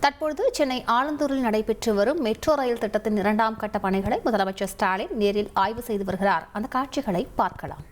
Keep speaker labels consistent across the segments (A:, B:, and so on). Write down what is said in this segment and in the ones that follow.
A: தற்பொழுது சென்னை ஆலந்தூரில் நடைபெற்று வரும் மெட்ரோ ரயில் திட்டத்தின் 2ஆம் கட்ட பணிகளை முதலமைச்சர் ஸ்டாலின் நேரில் ஆய்வு செய்து வருகிறார். அந்த காட்சிகளை பார்க்கலாம்.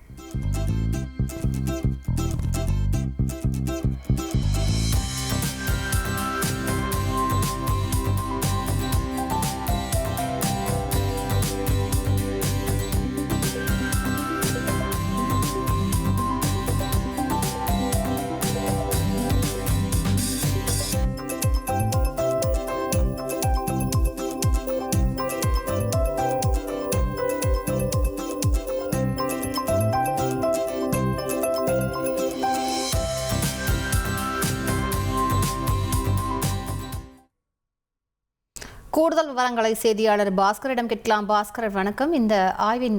A: கூடுதல் விவரங்களை செய்தியாளர் பாஸ்கரிடம் கேட்கலாம். பாஸ்கர் வணக்கம். இந்த ஆய்வின்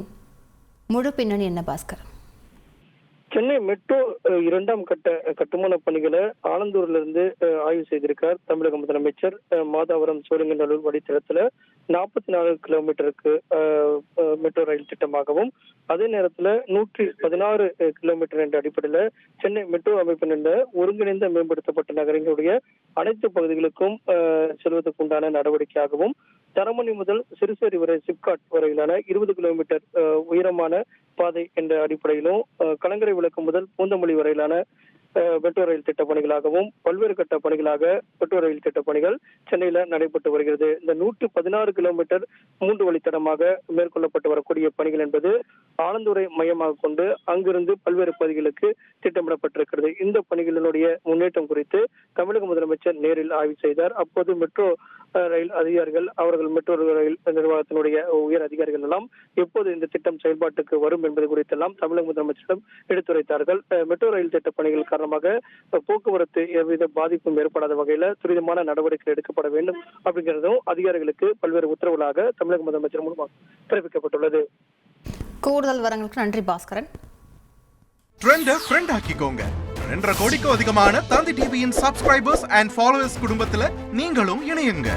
A: முழு பின்னணி என்ன பாஸ்கர்?
B: சென்னை மெட்ரோ 2ஆம் கட்ட கட்டுமான பணிகளை ஆலந்தூரிலிருந்து ஆய்வு செய்திருக்கார் தமிழக முதலமைச்சர். மாதாவரம் சோழிங்கநல்லூர் வழித்தடத்துல 44 கிலோமீட்டருக்கு மெட்ரோ ரயில் திட்டமாகவும், அதே நேரத்துல 116 கிலோமீட்டர் என்ற அடிப்படையில சென்னை மெட்ரோ அமைப்பின் ஒருங்கிணைந்த மேம்படுத்தப்பட்ட நகரங்களுடைய அனைத்து பகுதிகளுக்கும் செல்வதற்கு உண்டான நடவடிக்கையாகவும், தரமணி முதல் சிறுசேரி வரை சிப்காட் வரையிலான 20 கிலோமீட்டர் உயரமான பாதை என்ற அடிப்படையிலும், கலங்கரை விளக்கு முதல் பூந்தமல்லி வரையிலான மெட்ரோ ரயில் திட்ட பணிகளாகவும் பல்வேறு கட்ட பணிகளாக மெட்ரோ ரயில் திட்ட பணிகள் சென்னையில நடைபெற்று வருகிறது. இந்த 116 கிலோமீட்டர் 3 வழித்தடமாக மேற்கொள்ளப்பட்டு வரக்கூடிய பணிகள் என்பது ஆலந்தூரை மையமாக கொண்டு அங்கிருந்து பல்வேறு பகுதிகளுக்கு திட்டமிடப்பட்டிருக்கிறது. இந்த பணிகளினுடைய முன்னேற்றம் குறித்து தமிழக முதலமைச்சர் நேரில் ஆய்வு செய்தார். அப்போது மெட்ரோ ரயில் அதிகாரிகள், அவர்கள் மெட்ரோ ரயில் நிர்வாகத்தினுடைய உயர் அதிகாரிகள் எல்லாம் எப்போது இந்த திட்டம் செயல்பாட்டுக்கு வரும் என்பது குறித்தெல்லாம் தமிழக முதலமைச்சரிடம் எடுத்துரைத்தார்கள். மெட்ரோ ரயில் திட்ட பணிகள் காரணமாக போக்குவரத்து எவ்வித பாதிப்பும் ஏற்படாத வகையில துரிதமான நடவடிக்கை எடுக்கப்பட வேண்டும் அப்படிங்கிறதும் அதிகாரிகளுக்கு பல்வேறு உத்தரவுகளாக தமிழக முதலமைச்சர் மூலமாக பிறப்பிக்கப்பட்டுள்ளது.
A: கூடுதல் விவரங்களுக்கு நன்றி பாஸ்கரன்.
C: ட்ரெண்ட ஃப்ரெண்ட் ஆக்கிக்கோங்க. 2.5 கோடிக்கும் அதிகமான தந்தி டிவியின் சப்ஸ்கிரைபர்ஸ் அண்ட் ஃபாலோவர்ஸ் குடும்பத்துல நீங்களும் இணையுங்க.